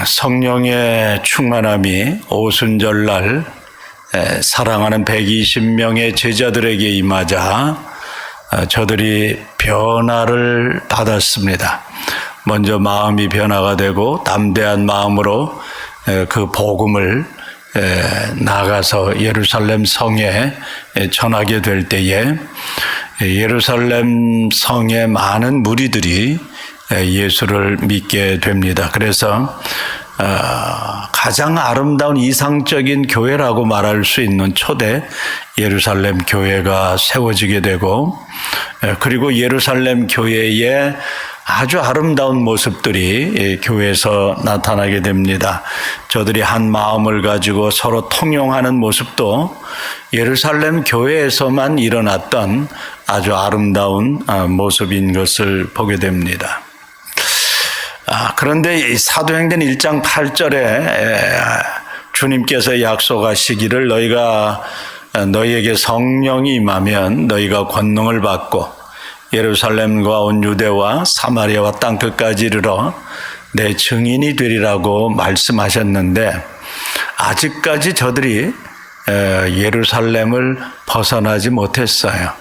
성령의 충만함이 오순절날 사랑하는 120명의 제자들에게 임하자 저들이 변화를 받았습니다. 먼저 마음이 변화가 되고 담대한 마음으로 그 복음을 나가서 예루살렘 성에 전하게 될 때에 예루살렘 성의 많은 무리들이 예수를 믿게 됩니다. 그래서 가장 아름다운 이상적인 교회라고 말할 수 있는 초대 예루살렘 교회가 세워지게 되고, 그리고 예루살렘 교회의 아주 아름다운 모습들이 교회에서 나타나게 됩니다. 저들이 한 마음을 가지고 서로 통용하는 모습도 예루살렘 교회에서만 일어났던 아주 아름다운 모습인 것을 보게 됩니다. 그런데 이 사도행전 1장 8절에 주님께서 약속하시기를 너희에게 성령이 임하면 너희가 권능을 받고 예루살렘과 온 유대와 사마리아와 땅끝까지 이르러 내 증인이 되리라고 말씀하셨는데, 아직까지 저들이 예루살렘을 벗어나지 못했어요.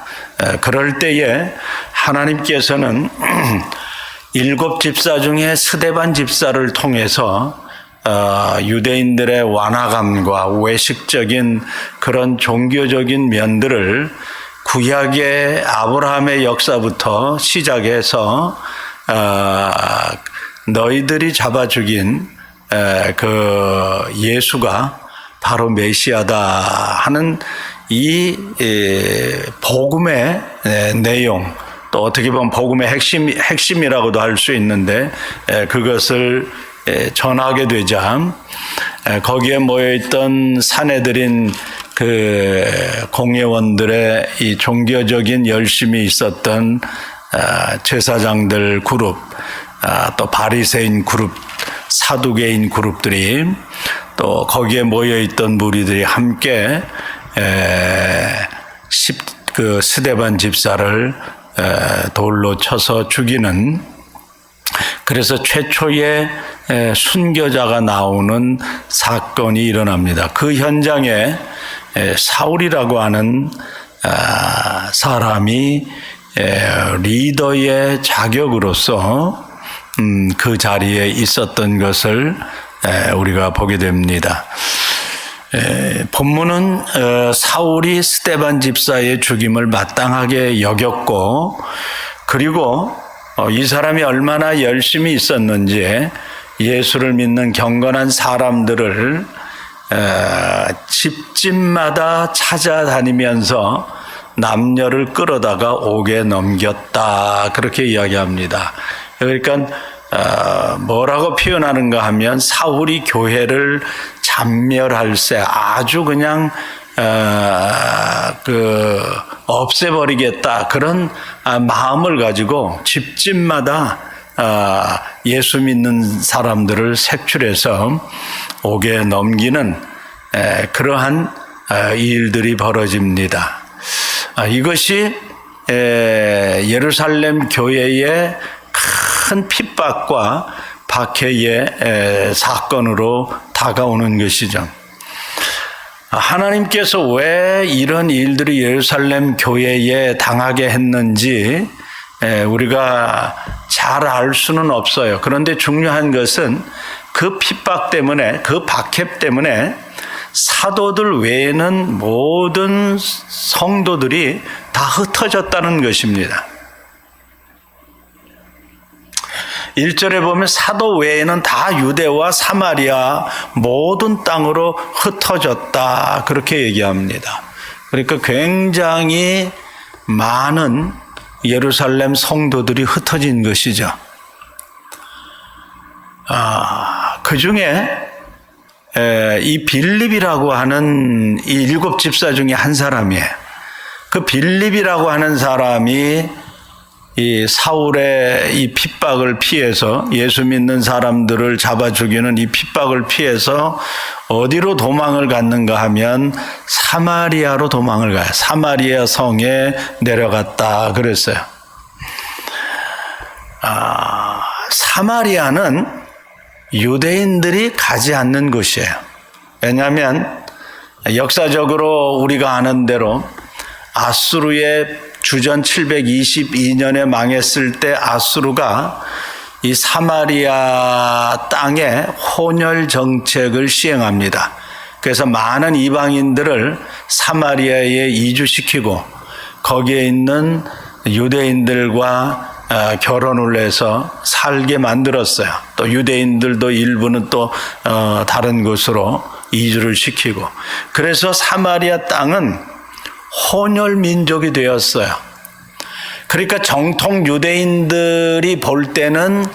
그럴 때에 하나님께서는 7 집사 중에 스데반 집사를 통해서 유대인들의 완화감과 외식적인 그런 종교적인 면들을 구약의 아브라함의 역사부터 시작해서 너희들이 잡아 죽인 그 예수가 바로 메시아다 하는 이 복음의 내용, 또 어떻게 보면 복음의 핵심이라고도 할 수 있는데, 그것을 전하게 되자 거기에 모여있던 사내들인 그 공회원들의 이 종교적인 열심이 있었던 제사장들 그룹, 또 바리새인 그룹, 사두개인 그룹들이, 또 거기에 모여있던 무리들이 함께 그 스데반 집사를 돌로 쳐서 죽이는, 그래서 최초의 순교자가 나오는 사건이 일어납니다. 그 현장에 사울이라고 하는 사람이 리더의 자격으로서 그 자리에 있었던 것을 우리가 보게 됩니다. 본문은 사울이 스데반 집사의 죽임을 마땅하게 여겼고, 그리고 이 사람이 얼마나 열심히 있었는지 예수를 믿는 경건한 사람들을 집집마다 찾아다니면서 남녀를 끌어다가 옥에 넘겼다, 그렇게 이야기합니다. 그러니까 뭐라고 표현하는가 하면 사울이 교회를 잔멸할세, 아주 그냥 없애버리겠다, 그런 마음을 가지고 집집마다 예수 믿는 사람들을 색출해서 옥에 넘기는 그러한 일들이 벌어집니다. 이것이 예루살렘 교회의 큰 핍박과 박해의 사건으로 다가오는 것이죠. 하나님께서 왜 이런 일들이 예루살렘 교회에 당하게 했는지 우리가 잘 알 수는 없어요. 그런데 중요한 것은 그 핍박 때문에, 그 박해 때문에 사도들 외에는 모든 성도들이 다 흩어졌다는 것입니다. 1절에 보면 사도 외에는 다 유대와 사마리아 모든 땅으로 흩어졌다, 그렇게 얘기합니다. 그러니까 굉장히 많은 예루살렘 성도들이 흩어진 것이죠. 그 중에 이 빌립이라고 하는 이 7 집사 중에 한 사람이에요. 그 빌립이라고 하는 사람이 이 사울의 이 핍박을 피해서, 예수 믿는 사람들을 잡아 죽이는 이 핍박을 피해서 어디로 도망을 갔는가 하면 사마리아로 도망을 가요. 사마리아 성에 내려갔다 그랬어요. 사마리아는 유대인들이 가지 않는 곳이에요. 왜냐하면 역사적으로 우리가 아는 대로 아수르의 주전 722년에 망했을 때 아수르가 이 사마리아 땅에 혼혈 정책을 시행합니다. 그래서 많은 이방인들을 사마리아에 이주시키고 거기에 있는 유대인들과 결혼을 해서 살게 만들었어요. 또 유대인들도 일부는 또 다른 곳으로 이주를 시키고, 그래서 사마리아 땅은 혼혈 민족이 되었어요. 그러니까 정통 유대인들이 볼 때는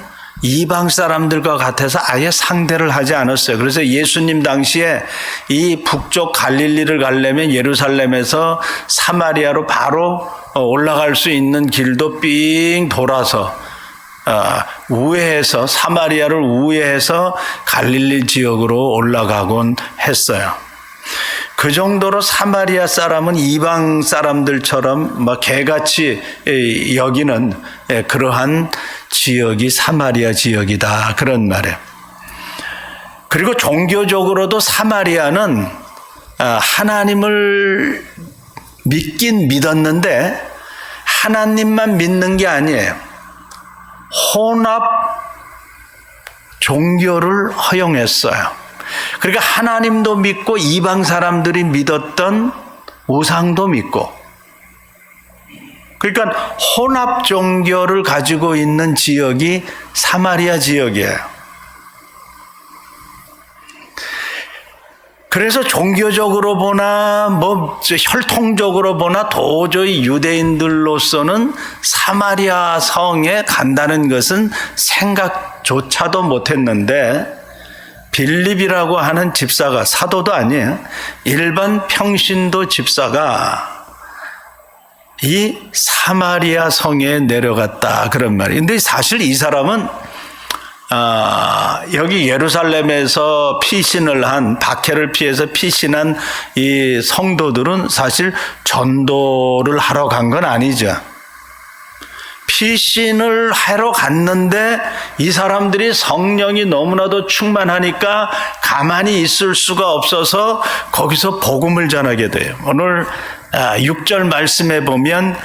이방 사람들과 같아서 아예 상대를 하지 않았어요. 그래서 예수님 당시에 이 북쪽 갈릴리를 가려면 예루살렘에서 사마리아로 바로 올라갈 수 있는 길도 삥 돌아서 우회해서 사마리아를 우회해서 갈릴리 지역으로 올라가곤 했어요. 그 정도로 사마리아 사람은 이방 사람들처럼 막 개같이 여기는 그러한 지역이 사마리아 지역이다, 그런 말이에요. 그리고 종교적으로도 사마리아는 하나님을 믿긴 믿었는데 하나님만 믿는 게 아니에요. 혼합 종교를 허용했어요. 그러니까 하나님도 믿고 이방 사람들이 믿었던 우상도 믿고, 그러니까 혼합 종교를 가지고 있는 지역이 사마리아 지역이에요. 그래서 종교적으로 보나 혈통적으로 보나 도저히 유대인들로서는 사마리아 성에 간다는 것은 생각조차도 못했는데, 빌립이라고 하는 집사가, 사도도 아니에요, 일반 평신도 집사가 이 사마리아 성에 내려갔다, 그런 말이에요. 근데 사실 이 사람은 여기 예루살렘에서 피신을 한, 박해를 피해서 피신한 이 성도들은 사실 전도를 하러 간 건 아니죠. 피신을 하러 갔는데 이 사람들이 성령이 너무나도 충만하니까 가만히 있을 수가 없어서 거기서 복음을 전하게 돼요. 오늘 6절 말씀에 보면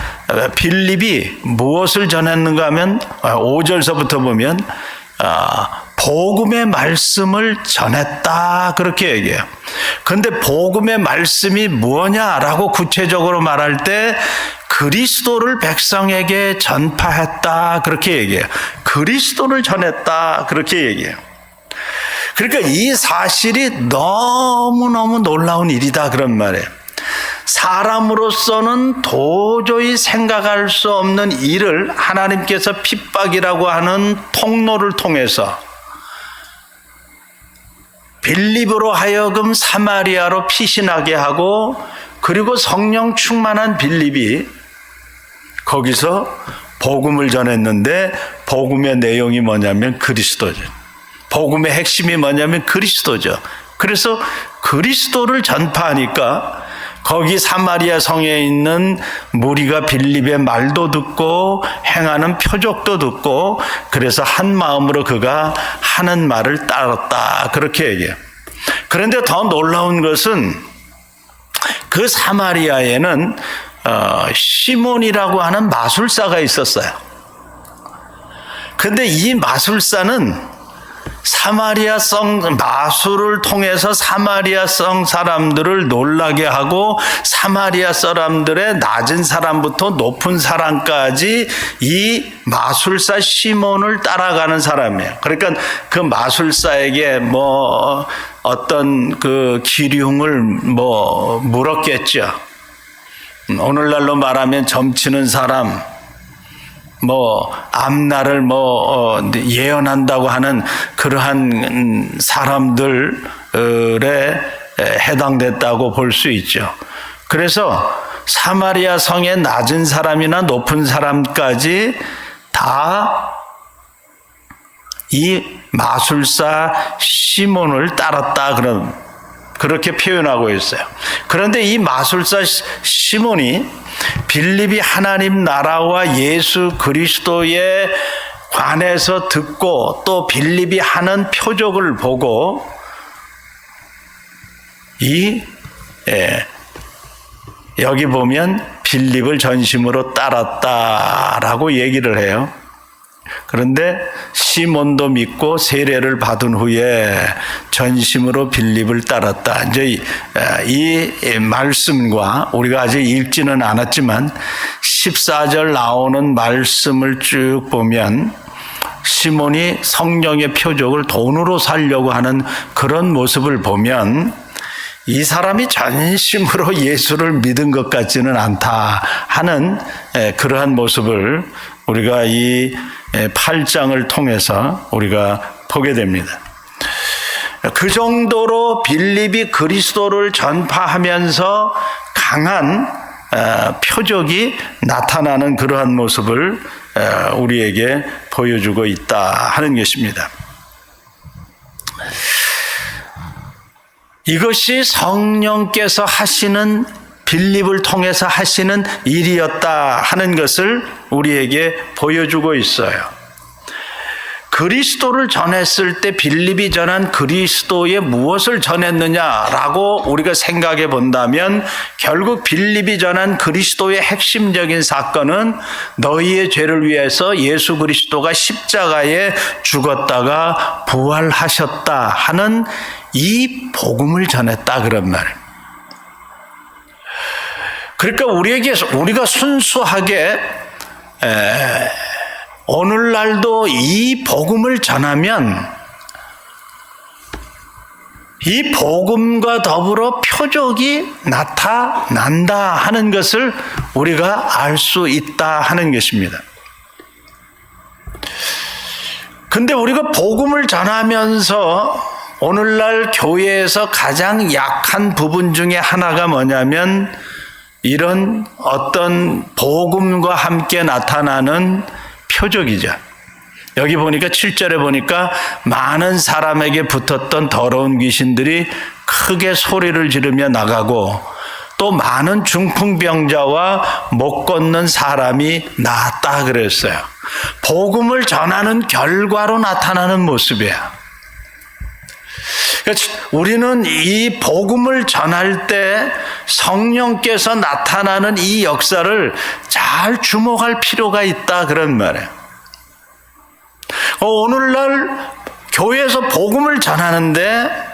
빌립이 무엇을 전했는가 하면 5절서부터 보면 복음의 말씀을 전했다, 그렇게 얘기해요. 그런데 복음의 말씀이 뭐냐라고 구체적으로 말할 때 그리스도를 백성에게 전파했다, 그렇게 얘기해요. 그리스도를 전했다, 그렇게 얘기해요. 그러니까 이 사실이 너무너무 놀라운 일이다, 그런 말이에요. 사람으로서는 도저히 생각할 수 없는 일을 하나님께서 핍박이라고 하는 통로를 통해서 빌립으로 하여금 사마리아로 피신하게 하고, 그리고 성령 충만한 빌립이 거기서 복음을 전했는데, 복음의 내용이 뭐냐면 그리스도죠. 복음의 핵심이 뭐냐면 그리스도죠. 그래서 그리스도를 전파하니까 거기 사마리아 성에 있는 무리가 빌립의 말도 듣고 행하는 표적도 듣고, 그래서 한 마음으로 그가 하는 말을 따랐다, 그렇게 얘기해요. 그런데 더 놀라운 것은 그 사마리아에는 시몬이라고 하는 마술사가 있었어요. 그런데 이 마술사는 사마리아 성 마술을 통해서 사마리아 성 사람들을 놀라게 하고 사마리아 사람들의 낮은 사람부터 높은 사람까지 이 마술사 시몬을 따라가는 사람이에요. 그러니까 그 마술사에게 어떤 그 기륭을 물었겠죠. 오늘날로 말하면 점치는 사람, 앞날을 예언한다고 하는 그러한 사람들에 해당됐다고 볼 수 있죠. 그래서 사마리아 성의 낮은 사람이나 높은 사람까지 다 이 마술사 시몬을 따랐다, 그렇게 표현하고 있어요. 그런데 이 마술사 시몬이 빌립이 하나님 나라와 예수 그리스도의 관해서 듣고 또 빌립이 하는 표적을 보고 여기 보면 빌립을 전심으로 따랐다라고 얘기를 해요. 그런데 시몬도 믿고 세례를 받은 후에 전심으로 빌립을 따랐다. 이제 이 말씀과 우리가 아직 읽지는 않았지만 14절 나오는 말씀을 쭉 보면 시몬이 성령의 표적을 돈으로 살려고 하는 그런 모습을 보면 이 사람이 전심으로 예수를 믿은 것 같지는 않다 하는 그러한 모습을 우리가 이 8장을 통해서 우리가 보게 됩니다. 그 정도로 빌립이 그리스도를 전파하면서 강한 표적이 나타나는 그러한 모습을 우리에게 보여주고 있다 하는 것입니다. 이것이 성령께서 하시는 빌립을 통해서 하시는 일이었다 하는 것을 우리에게 보여주고 있어요. 그리스도를 전했을 때 빌립이 전한 그리스도에 무엇을 전했느냐라고 우리가 생각해 본다면 결국 빌립이 전한 그리스도의 핵심적인 사건은 너희의 죄를 위해서 예수 그리스도가 십자가에 죽었다가 부활하셨다 하는 이 복음을 전했다 그런 말이에요. 그러니까 우리가 순수하게 오늘날도 이 복음을 전하면 이 복음과 더불어 표적이 나타난다 하는 것을 우리가 알 수 있다 하는 것입니다. 근데 우리가 복음을 전하면서 오늘날 교회에서 가장 약한 부분 중에 하나가 뭐냐면 이런 어떤 복음과 함께 나타나는 표적이죠. 여기 보니까 7절에 보니까 많은 사람에게 붙었던 더러운 귀신들이 크게 소리를 지르며 나가고 또 많은 중풍병자와 못 걷는 사람이 나았다 그랬어요. 복음을 전하는 결과로 나타나는 모습이야. 우리는 이 복음을 전할 때 성령께서 나타나는 이 역사를 잘 주목할 필요가 있다 그런 말이에요. 오늘날 교회에서 복음을 전하는데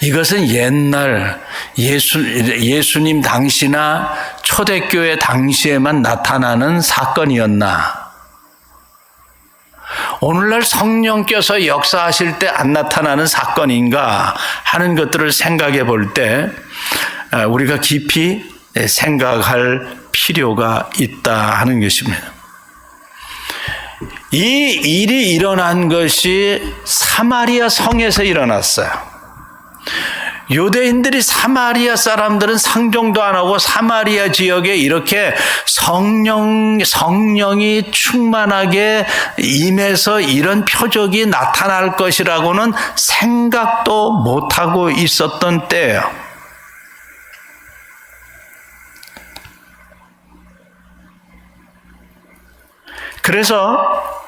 이것은 옛날 예수님 당시나 초대교회 당시에만 나타나는 사건이었나? 오늘날 성령께서 역사하실 때 안 나타나는 사건인가 하는 것들을 생각해 볼 때 우리가 깊이 생각할 필요가 있다 하는 것입니다. 이 일이 일어난 것이 사마리아 성에서 일어났어요. 유대인들이 사마리아 사람들은 상종도 안 하고 사마리아 지역에 이렇게 성령이 충만하게 임해서 이런 표적이 나타날 것이라고는 생각도 못하고 있었던 때예요. 그래서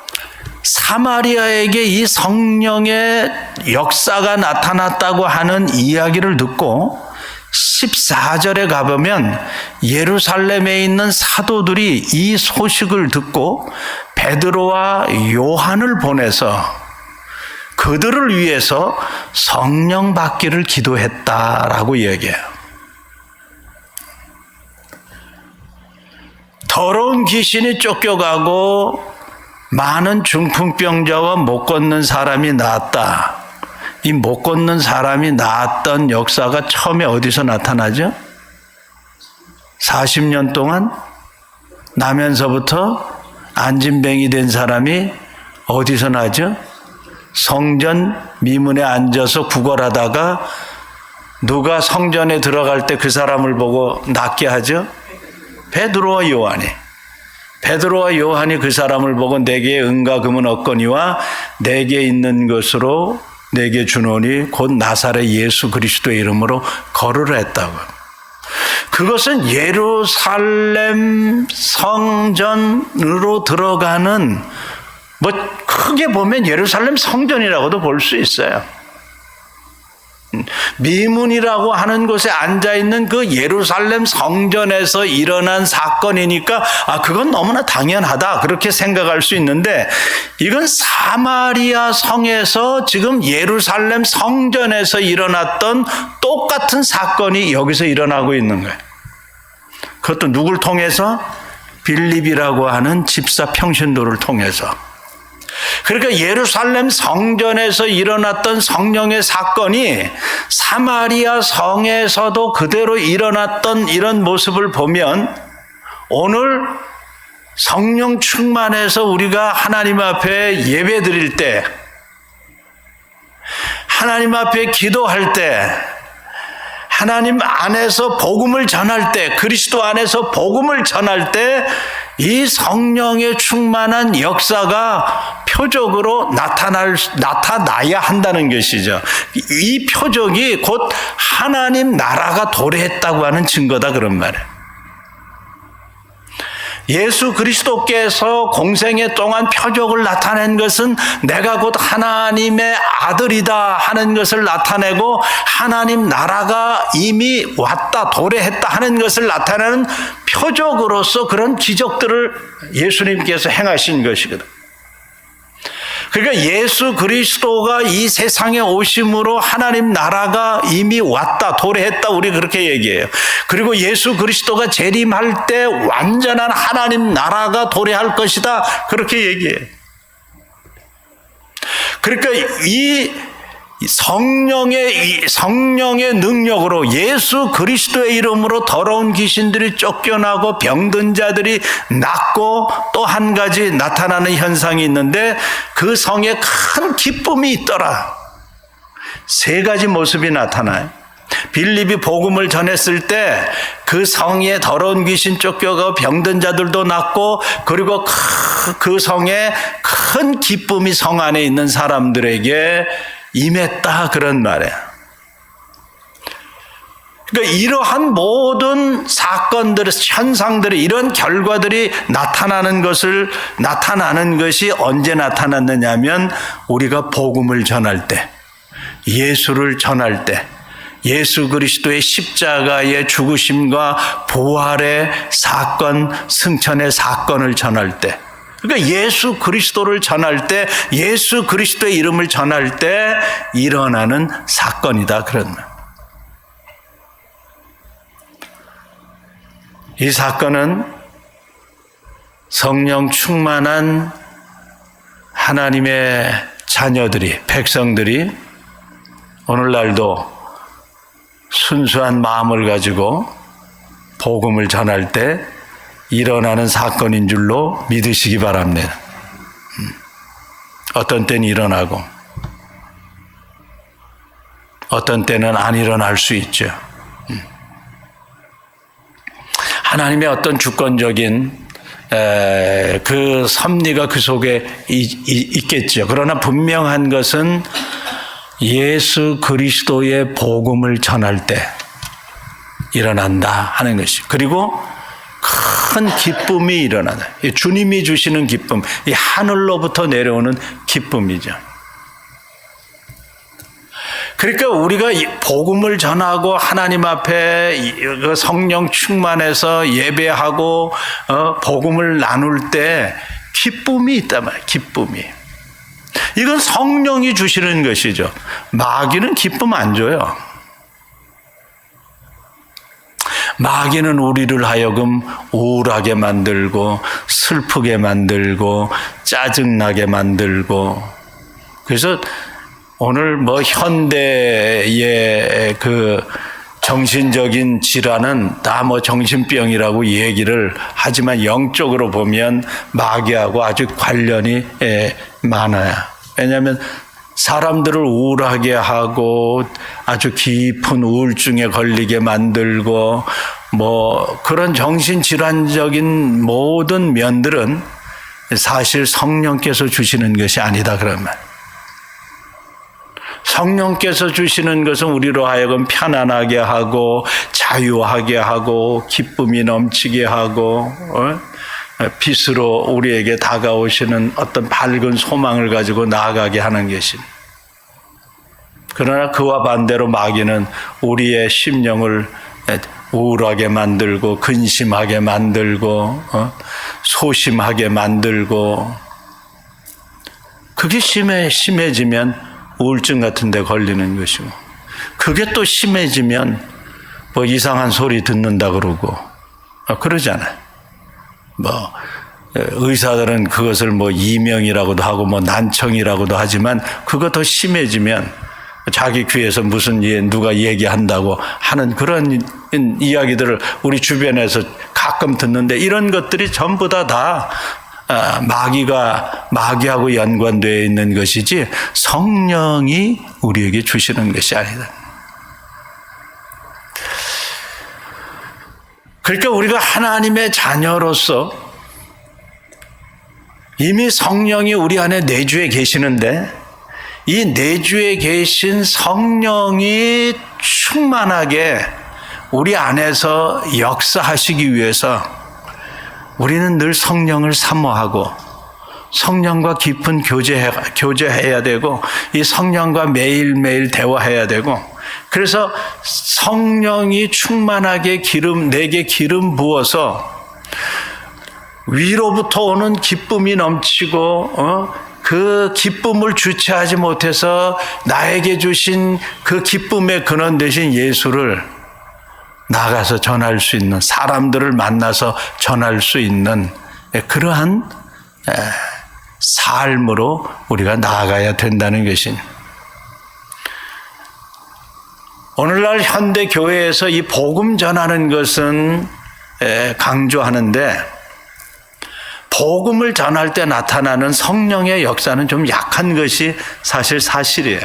사마리아에게 이 성령의 역사가 나타났다고 하는 이야기를 듣고 14절에 가보면 예루살렘에 있는 사도들이 이 소식을 듣고 베드로와 요한을 보내서 그들을 위해서 성령 받기를 기도했다라고 얘기해요. 더러운 귀신이 쫓겨가고 많은 중풍병자와 못 걷는 사람이 나았다. 이 못 걷는 사람이 나았던 역사가 처음에 어디서 나타나죠? 40년 동안 나면서부터 안진뱅이 된 사람이 어디서 나죠? 성전 미문에 앉아서 구걸하다가 누가 성전에 들어갈 때 그 사람을 보고 낫게 하죠? 베드로와 요한이. 베드로와 요한이 그 사람을 보고 내게 은과 금은 없거니와 내게 있는 것으로 내게 주노니 곧 나사렛 예수 그리스도의 이름으로 걸으라 했다고. 그것은 예루살렘 성전으로 들어가는, 뭐 크게 보면 예루살렘 성전이라고도 볼 수 있어요. 미문이라고 하는 곳에 앉아있는 그 예루살렘 성전에서 일어난 사건이니까 그건 너무나 당연하다 그렇게 생각할 수 있는데, 이건 사마리아 성에서 지금 예루살렘 성전에서 일어났던 똑같은 사건이 여기서 일어나고 있는 거예요. 그것도 누굴 통해서? 빌립이라고 하는 집사 평신도를 통해서. 그러니까 예루살렘 성전에서 일어났던 성령의 사건이 사마리아 성에서도 그대로 일어났던 이런 모습을 보면, 오늘 성령 충만해서 우리가 하나님 앞에 예배 드릴 때, 하나님 앞에 기도할 때, 하나님 안에서 복음을 전할 때, 그리스도 안에서 복음을 전할 때 이 성령의 충만한 역사가 표적으로 나타나야 한다는 것이죠. 이 표적이 곧 하나님 나라가 도래했다고 하는 증거다 그런 말이에요. 예수 그리스도께서 공생애 동안 표적을 나타낸 것은 내가 곧 하나님의 아들이다 하는 것을 나타내고, 하나님 나라가 이미 왔다 도래했다 하는 것을 나타내는 표적으로서 그런 기적들을 예수님께서 행하신 것이거든. 그러니까 예수 그리스도가 이 세상에 오심으로 하나님 나라가 이미 왔다 도래했다, 우리 그렇게 얘기해요. 그리고 예수 그리스도가 재림할 때 완전한 하나님 나라가 도래할 것이다 그렇게 얘기해요. 그러니까 이 성령의 능력으로 예수 그리스도의 이름으로 더러운 귀신들이 쫓겨나고 병든 자들이 낫고, 또 한 가지 나타나는 현상이 있는데 그 성에 큰 기쁨이 있더라. 세 가지 모습이 나타나요. 빌립이 복음을 전했을 때 그 성에 더러운 귀신 쫓겨가고 병든 자들도 낫고, 그리고 그 성에 큰 기쁨이 성 안에 있는 사람들에게 임했다 그런 말이에요. 그러니까 이러한 모든 사건들, 현상들이, 이런 결과들이 나타나는 것이 언제 나타났느냐면, 우리가 복음을 전할 때, 예수를 전할 때, 예수 그리스도의 십자가의 죽으심과 부활의 사건, 승천의 사건을 전할 때, 그러니까 예수 그리스도를 전할 때, 예수 그리스도의 이름을 전할 때 일어나는 사건이다 그런 말. 이 사건은 성령 충만한 하나님의 자녀들이, 백성들이 오늘날도 순수한 마음을 가지고 복음을 전할 때 일어나는 사건인 줄로 믿으시기 바랍니다. 어떤 때는 일어나고 어떤 때는 안 일어날 수 있죠. 하나님의 어떤 주권적인 그 섭리가 그 속에 있겠죠. 그러나 분명한 것은 예수 그리스도의 복음을 전할 때 일어난다 하는 것이. 그리고 큰 기쁨이 일어나다. 주님이 주시는 기쁨, 이 하늘로부터 내려오는 기쁨이죠. 그러니까 우리가 복음을 전하고 하나님 앞에 성령 충만해서 예배하고 복음을 나눌 때 기쁨이 있단 말이에요. 기쁨이. 이건 성령이 주시는 것이죠. 마귀는 기쁨 안 줘요. 마귀는 우리를 하여금 우울하게 만들고 슬프게 만들고 짜증나게 만들고. 그래서 오늘 현대의 그 정신적인 질환은 다 정신병이라고 얘기를 하지만, 영적으로 보면 마귀하고 아주 관련이 많아요. 왜냐하면 사람들을 우울하게 하고 아주 깊은 우울증에 걸리게 만들고 그런 정신질환적인 모든 면들은 사실 성령께서 주시는 것이 아니다 그런 말. 성령께서 주시는 것은 우리로 하여금 편안하게 하고 자유하게 하고 기쁨이 넘치게 하고 빛으로 우리에게 다가오시는 어떤 밝은 소망을 가지고 나아가게 하는 것입니다. 그러나 그와 반대로 마귀는 우리의 심령을 우울하게 만들고 근심하게 만들고 소심하게 만들고, 그게 심해지면 우울증 같은 데 걸리는 것이고, 그게 또 심해지면 뭐 이상한 소리 듣는다 그러고 그러잖아요. 뭐 의사들은 그것을 뭐 이명이라고도 하고 뭐 난청이라고도 하지만, 그거 더 심해지면 자기 귀에서 무슨 누가 얘기한다고 하는 그런 이야기들을 우리 주변에서 가끔 듣는데, 이런 것들이 전부 다 마귀하고 연관되어 있는 것이지 성령이 우리에게 주시는 것이 아니다. 그러니까 우리가 하나님의 자녀로서 이미 성령이 우리 안에 내주에 계시는데, 이 내주에 계신 성령이 충만하게 우리 안에서 역사하시기 위해서 우리는 늘 성령을 사모하고 성령과 깊은 교제해야 되고, 이 성령과 매일매일 대화해야 되고, 그래서 성령이 충만하게 내게 기름 부어서 위로부터 오는 기쁨이 넘치고 그 기쁨을 주체하지 못해서 나에게 주신 그 기쁨의 근원 되신 예수를 나가서 전할 수 있는, 사람들을 만나서 전할 수 있는 그러한 삶으로 우리가 나아가야 된다는 것입니다. 오늘날 현대 교회에서 이 복음 전하는 것은 강조하는데, 복음을 전할 때 나타나는 성령의 역사는 좀 약한 것이 사실이에요.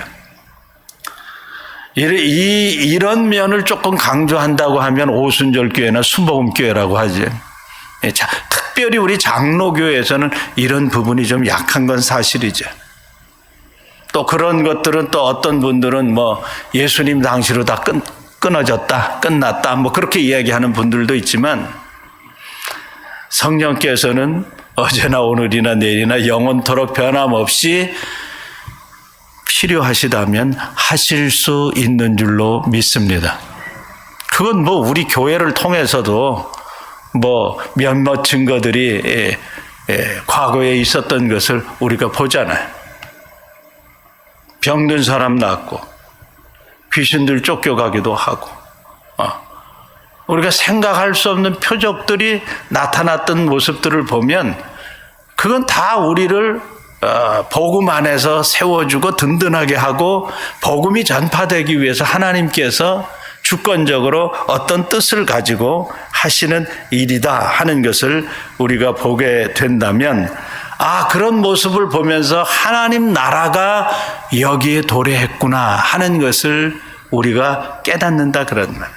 이런 면을 조금 강조한다고 하면 오순절교회나 순복음교회라고 하지. 특별히 우리 장로교회에서는 이런 부분이 좀 약한 건 사실이죠. 또 그런 것들은 또 어떤 분들은 뭐 예수님 당시로 다 끊어졌다, 끝났다, 뭐 그렇게 이야기하는 분들도 있지만, 성령께서는 어제나 오늘이나 내일이나 영원토록 변함없이 필요하시다면 하실 수 있는 줄로 믿습니다. 그건 뭐 우리 교회를 통해서도 뭐 몇몇 증거들이 과거에 있었던 것을 우리가 보잖아요. 병든 사람 낫고 귀신들 쫓겨가기도 하고, 우리가 생각할 수 없는 표적들이 나타났던 모습들을 보면 그건 다 우리를 복음 안에서 세워주고 든든하게 하고, 복음이 전파되기 위해서 하나님께서 주권적으로 어떤 뜻을 가지고 하시는 일이다 하는 것을 우리가 보게 된다면, 그런 모습을 보면서 하나님 나라가 여기에 도래했구나 하는 것을 우리가 깨닫는다, 그런 말.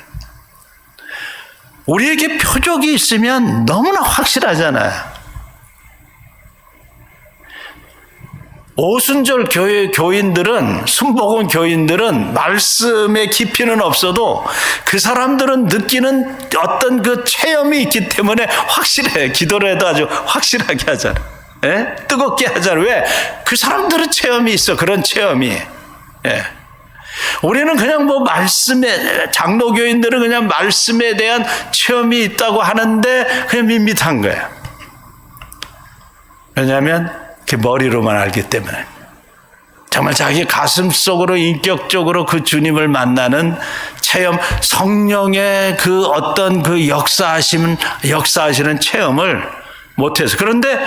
우리에게 표적이 있으면 너무나 확실하잖아요. 오순절 교인들은, 순복음 교인들은 말씀의 깊이는 없어도 그 사람들은 느끼는 어떤 그 체험이 있기 때문에 확실해. 기도를 해도 아주 확실하게 하잖아요. 뜨겁게 하잖아요. 왜? 그 사람들은 체험이 있어. 그런 체험이. 우리는 그냥 뭐 장로교인들은 그냥 말씀에 대한 체험이 있다고 하는데 그냥 밋밋한 거예요. 왜냐하면 그 머리로만 알기 때문에. 정말 자기 가슴 속으로 인격적으로 그 주님을 만나는 체험, 성령의 그 어떤 그 역사하시는 체험을 못해서. 그런데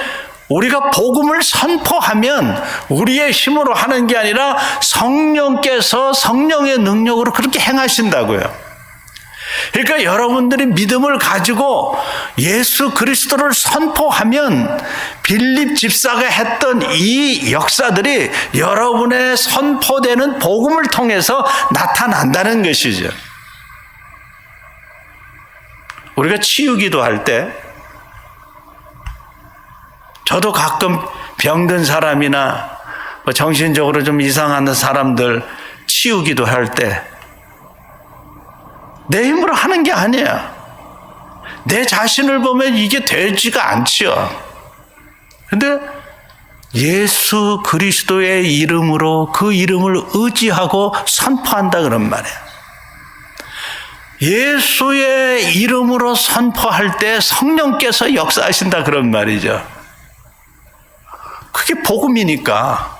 우리가 복음을 선포하면 우리의 힘으로 하는 게 아니라 성령께서 성령의 능력으로 그렇게 행하신다고요. 그러니까 여러분들이 믿음을 가지고 예수 그리스도를 선포하면 빌립 집사가 했던 이 역사들이 여러분의 선포되는 복음을 통해서 나타난다는 것이죠. 우리가 치유기도 할 때, 저도 가끔 병든 사람이나 정신적으로 좀 이상한 사람들 치우기도 할 때 내 힘으로 하는 게 아니야. 내 자신을 보면 이게 되지가 않지요. 근데 예수 그리스도의 이름으로 그 이름을 의지하고 선포한다 그런 말이에요. 예수의 이름으로 선포할 때 성령께서 역사하신다 그런 말이죠. 그게 복음이니까.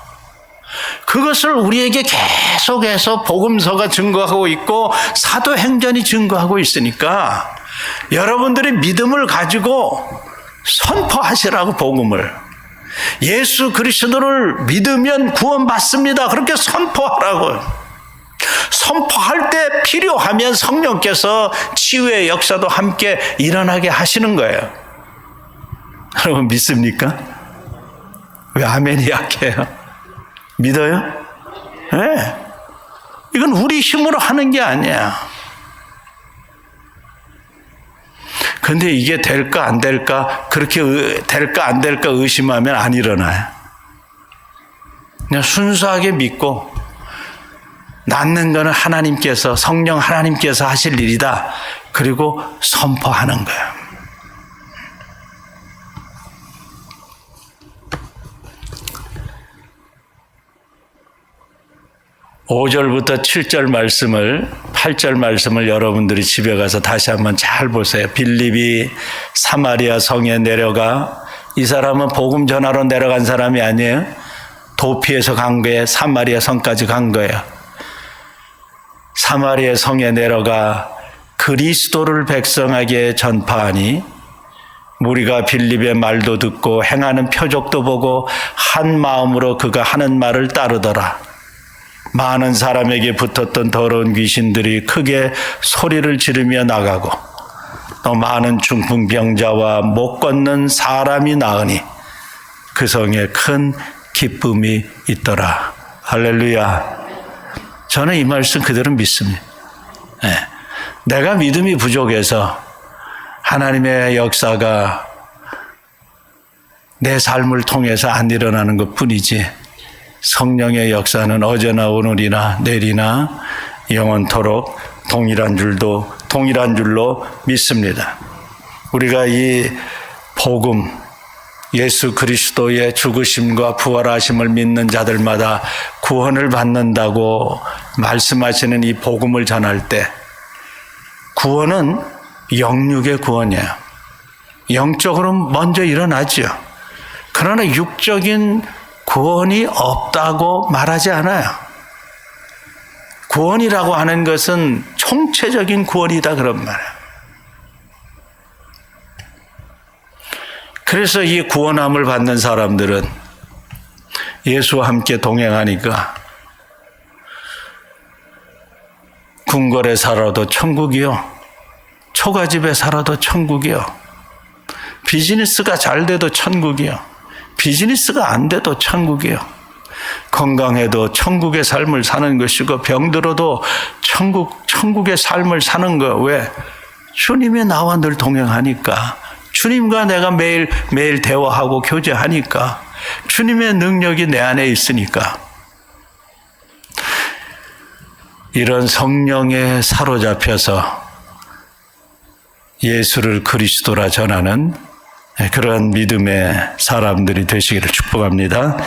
그것을 우리에게 계속해서 복음서가 증거하고 있고 사도행전이 증거하고 있으니까 여러분들이 믿음을 가지고 선포하시라고 복음을. 예수 그리스도를 믿으면 구원받습니다. 그렇게 선포하라고. 선포할 때 필요하면 성령께서 치유의 역사도 함께 일어나게 하시는 거예요. 여러분 믿습니까? 왜 아멘이 약해요? 믿어요? 네. 이건 우리 힘으로 하는 게 아니야. 근데 이게 될까 안 될까, 그렇게 될까 안 될까 의심하면 안 일어나요. 그냥 순수하게 믿고 낫는 거는 하나님께서, 성령 하나님께서 하실 일이다. 그리고 선포하는 거예요. 5절부터 7절 말씀을, 8절 말씀을 여러분들이 집에 가서 다시 한번 잘 보세요. 빌립이 사마리아 성에 내려가, 이 사람은 복음 전하러 내려간 사람이 아니에요. 도피해서 간 거예요. 사마리아 성까지 간 거예요. 사마리아 성에 내려가 그리스도를 백성에게 전파하니 무리가 빌립의 말도 듣고 행하는 표적도 보고 한 마음으로 그가 하는 말을 따르더라. 많은 사람에게 붙었던 더러운 귀신들이 크게 소리를 지르며 나가고 또 많은 중풍병자와 못 걷는 사람이 나으니 그 성에 큰 기쁨이 있더라. 할렐루야. 저는 이 말씀 그대로 믿습니다. 네. 내가 믿음이 부족해서 하나님의 역사가 내 삶을 통해서 안 일어나는 것 뿐이지, 성령의 역사는 어제나 오늘이나 내일이나 영원토록 동일한 줄로 믿습니다. 우리가 이 복음, 예수 그리스도의 죽으심과 부활하심을 믿는 자들마다 구원을 받는다고 말씀하시는 이 복음을 전할 때, 구원은 영육의 구원이에요. 영적으로 먼저 일어나죠. 그러나 육적인 구원이 없다고 말하지 않아요. 구원이라고 하는 것은 총체적인 구원이다 그런 말이에요. 그래서 이 구원함을 받는 사람들은 예수와 함께 동행하니까 궁궐에 살아도 천국이요, 초가집에 살아도 천국이요, 비즈니스가 잘 돼도 천국이요, 비즈니스가 안 돼도 천국이요, 건강해도 천국의 삶을 사는 것이고 병들어도 천국의 삶을 사는 거. 왜? 주님이 나와 늘 동행하니까, 주님과 내가 매일 대화하고 교제하니까, 주님의 능력이 내 안에 있으니까. 이런 성령에 사로잡혀서 예수를 그리스도라 전하는 그런 믿음의 사람들이 되시기를 축복합니다.